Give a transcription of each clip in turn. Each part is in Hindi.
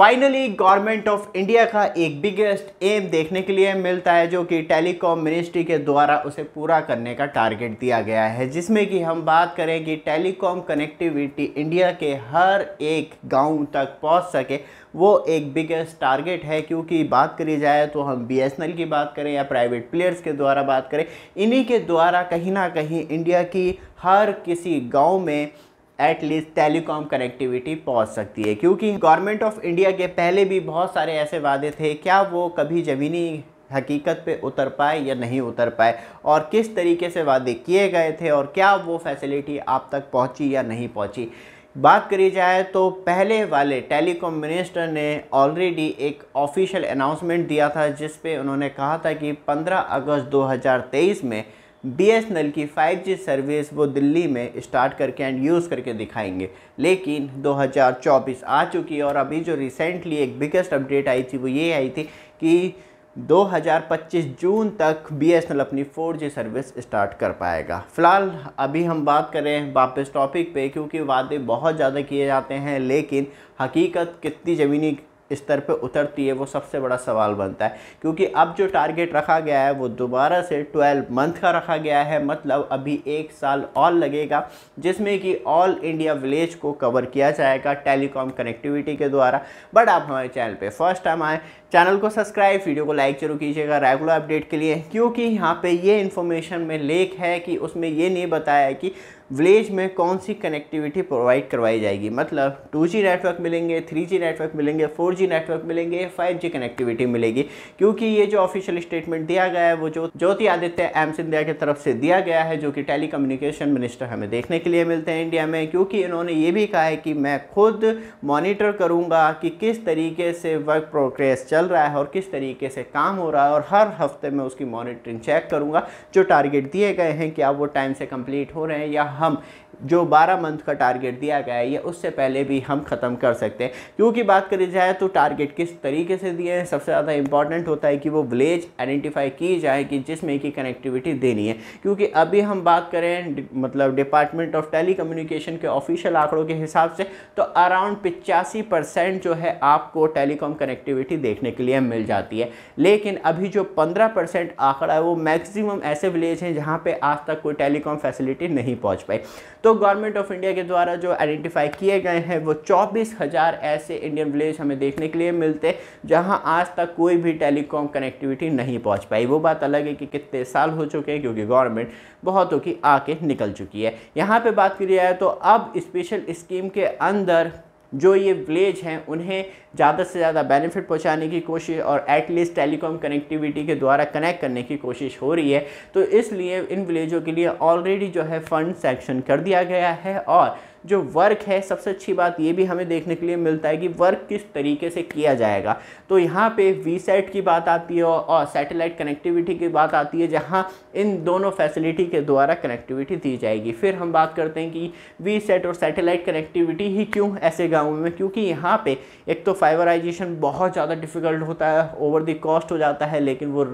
फाइनली गवर्नमेंट ऑफ इंडिया का एक बिगेस्ट एम देखने के लिए मिलता है, जो कि टेलीकॉम मिनिस्ट्री के द्वारा उसे पूरा करने का टारगेट दिया गया है, जिसमें कि हम बात करें कि टेलीकॉम कनेक्टिविटी इंडिया के हर एक गांव तक पहुंच सके। वो एक बिगेस्ट टारगेट है, क्योंकि बात करी जाए तो हम बीएसएनएल की बात करें या प्राइवेट प्लेयर्स के द्वारा बात करें, इन्हीं के द्वारा कहीं ना कहीं इंडिया की हर किसी गाँव में एटलीस्ट टेलीकॉम कनेक्टिविटी पहुंच सकती है। क्योंकि गवर्नमेंट ऑफ इंडिया के पहले भी बहुत सारे ऐसे वादे थे, क्या वो कभी ज़मीनी हकीकत पे उतर पाए या नहीं उतर पाए, और किस तरीके से वादे किए गए थे और क्या वो फैसिलिटी आप तक पहुंची या नहीं पहुंची। बात करी जाए तो पहले वाले टेलीकॉम मिनिस्टर ने ऑलरेडी एक ऑफिशियल अनाउंसमेंट दिया था, जिस पे उन्होंने कहा था कि 15 अगस्त 2023 में बीएसएनएल की 5G सर्विस वो दिल्ली में स्टार्ट करके एंड यूज़ करके दिखाएंगे। लेकिन 2024 आ चुकी है और अभी जो रिसेंटली एक बिगेस्ट अपडेट आई थी वो ये आई थी कि 2025 जून तक बीएसएनएल अपनी 4G सर्विस स्टार्ट कर पाएगा। फ़िलहाल अभी हम बात करें वापस टॉपिक पे, क्योंकि वादे बहुत ज़्यादा किए जाते हैं लेकिन हकीकत कितनी ज़मीनी स्तर पे उतरती है वो सबसे बड़ा सवाल बनता है। क्योंकि अब जो टारगेट रखा गया है वो दोबारा से 12 मंथ का रखा गया है, मतलब अभी 1 साल और लगेगा, जिसमें कि ऑल इंडिया विलेज को कवर किया जाएगा टेलीकॉम कनेक्टिविटी के द्वारा। बट आप हमारे चैनल पे फर्स्ट टाइम आए, चैनल को सब्सक्राइब, वीडियो को लाइक जरूर कीजिएगा रेगुलर अपडेट के लिए, क्योंकि यहाँ पे ये इन्फॉर्मेशन में लेक है कि उसमें ये नहीं बताया है कि विलेज में कौन सी कनेक्टिविटी प्रोवाइड करवाई जाएगी। मतलब 2G नेटवर्क मिलेंगे, 3G नेटवर्क मिलेंगे, 4G नेटवर्क मिलेंगे, 5G कनेक्टिविटी मिलेगी। क्योंकि ये जो ऑफिशियल स्टेटमेंट दिया गया है वो ज्योति आदित्य एम सिंधिया की तरफ से दिया गया है, जो कि टेली कम्युनिकेशन मिनिस्टर हमें देखने के लिए मिलते हैं इंडिया में। क्योंकि इन्होंने ये भी कहा है कि मैं खुद मॉनिटर करूँगा कि किस तरीके से वर्क प्रोग्रेस चल रहा है और किस तरीके से काम हो रहा है, और हर हफ्ते में उसकी मॉनिटरिंग चेक करूँगा। जो टारगेट दिए गए हैं क्या वो टाइम से कंप्लीट हो रहे हैं, या हम जो 12 मंथ का टारगेट दिया गया है ये उससे पहले भी हम ख़त्म कर सकते हैं। क्योंकि बात करी जाए तो टारगेट किस तरीके से दिए हैं, सबसे ज़्यादा इंपॉर्टेंट होता है कि वो विलेज आइडेंटिफाई की जाए कि जिसमें कि कनेक्टिविटी देनी है। क्योंकि अभी हम बात करें मतलब डिपार्टमेंट ऑफ टेली कम्युनिकेशन के ऑफिशियल आंकड़ों के हिसाब से तो अराउंड 85% जो है आपको टेलीकॉम कनेक्टिविटी देखने के लिए मिल जाती है। लेकिन अभी जो 15% आंकड़ा है वो मैक्सिमम ऐसे विलेज हैं जहाँ पे आज तक कोई टेलीकॉम फैसिलिटी नहीं पहुँच पाई। तो गवर्नमेंट ऑफ इंडिया के द्वारा जो आइडेंटिफाई किए गए हैं वो 24,000 ऐसे इंडियन विलेज हमें देखने के लिए मिलते जहां आज तक कोई भी टेलीकॉम कनेक्टिविटी नहीं पहुंच पाई। वो बात अलग है कि कितने साल हो चुके हैं, क्योंकि गवर्नमेंट बहुतों की आके निकल चुकी है। यहाँ पे बात की जाए तो अब स्पेशल स्कीम के अंदर जो ये विलेज हैं उन्हें ज़्यादा से ज़्यादा बेनिफिट पहुंचाने की कोशिश और एटलीस्ट टेलीकॉम कनेक्टिविटी के द्वारा कनेक्ट करने की कोशिश हो रही है। तो इसलिए इन विलेजों के लिए ऑलरेडी जो है फंड सैंक्शन कर दिया गया है। और जो वर्क है, सबसे अच्छी बात ये भी हमें देखने के लिए मिलता है कि वर्क किस तरीके से किया जाएगा। तो यहाँ पे वीसैट की बात आती है और सैटेलाइट कनेक्टिविटी की बात आती है, जहाँ इन दोनों फैसिलिटी के द्वारा कनेक्टिविटी दी जाएगी। फिर हम बात करते हैं कि वीसैट और सैटेलाइट कनेक्टिविटी ही क्यों ऐसे गाँवों में, क्योंकि यहाँ पे एक तो फाइबराइजेशन बहुत ज़्यादा डिफ़िकल्ट होता है, ओवर द कॉस्ट हो जाता है, लेकिन वो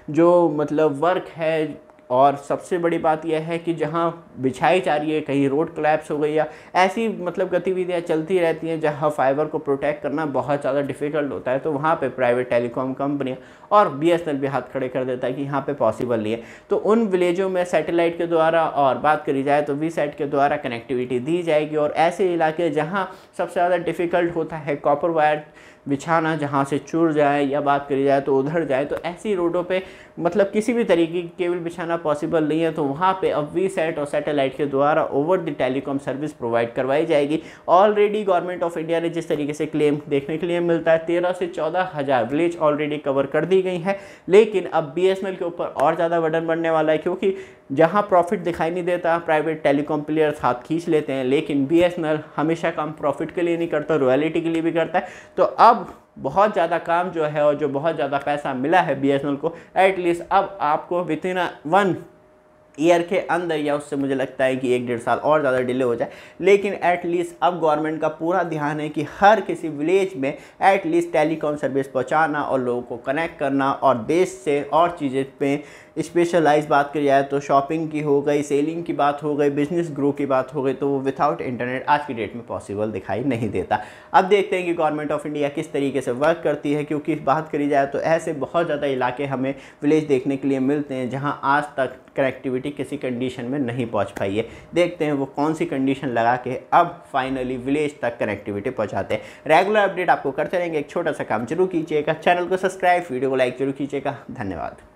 जो मतलब वर्क है, और सबसे बड़ी बात यह है कि जहाँ बिछाई जा रही है, कहीं रोड कोलैप्स हो गई या ऐसी मतलब गतिविधियाँ चलती रहती हैं जहाँ फाइबर को प्रोटेक्ट करना बहुत ज़्यादा डिफ़िकल्ट होता है, तो वहाँ पे प्राइवेट टेलीकॉम कंपनियाँ और बीएसएनएल भी हाथ खड़े कर देता है कि यहाँ पे पॉसिबल नहीं है। तो उन विलेजों में सैटेलाइट के द्वारा और बात करी जाए तो वीसैट के द्वारा कनेक्टिविटी दी जाएगी। और ऐसे इलाके जहाँ सबसे ज़्यादा डिफ़िकल्ट होता है कॉपर वायर बिछाना, जहाँ से चुर जाए या बात करी जाए तो उधर जाए, तो ऐसी रोडों पे मतलब किसी भी तरीके की केबल बिछाना पॉसिबल नहीं है। तो वहाँ पे अब वीसैट और सैटेलाइट के द्वारा over the telecom service provide करवाई जाएगी। ऑलरेडी गवर्नमेंट ऑफ इंडिया ने जिस तरीके से क्लेम देखने के लिए मिलता है 13 से 14,000 विलेज ऑलरेडी कवर कर दी गई है। लेकिन अब बीएसएनएल के ऊपर और ज़्यादा बर्डन बढ़ने वाला है, क्योंकि जहाँ प्रॉफिट दिखाई नहीं देता प्राइवेट टेलीकॉम प्लेयर्स हाथ खींच लेते हैं, लेकिन बीएसएनएल हमेशा काम प्रॉफिट के लिए नहीं करता, रॉयल्टी के लिए भी करता है। तो अब बहुत ज़्यादा काम जो है और जो बहुत ज़्यादा पैसा मिला है बीएसएनएल को, एटलीस्ट अब आपको विथिन 1 ईयर के अंदर, या उससे मुझे लगता है कि 1-1.5 साल और ज़्यादा डिले हो जाए, लेकिन एटलीस्ट अब गवर्नमेंट का पूरा ध्यान है कि हर किसी विलेज में एटलीस्ट टेलीकॉम सर्विस पहुंचाना और लोगों को कनेक्ट करना और देश से और चीज़ें पे स्पेशलाइज बात करी जाए तो शॉपिंग की हो गई, सेलिंग की बात हो गई, बिजनेस ग्रो की बात हो गई, तो वो विदाउट इंटरनेट आज की डेट में पॉसिबल दिखाई नहीं देता। अब देखते हैं कि गवर्नमेंट ऑफ इंडिया किस तरीके से वर्क करती है, क्योंकि बात करी जाए तो ऐसे बहुत ज़्यादा इलाके हमें विलेज देखने के लिए मिलते हैं जहां आज तक कनेक्टिविटी किसी कंडीशन में नहीं पहुंच पाई है। देखते हैं वो कौन सी कंडीशन लगा के अब फाइनली विलेज तक कनेक्टिविटी पहुंचाते हैं। रेगुलर अपडेट आपको करते रहेंगे। एक छोटा सा काम जरूर कीजिएगा, चैनल को सब्सक्राइब, वीडियो को लाइक जरूर कीजिएगा। धन्यवाद।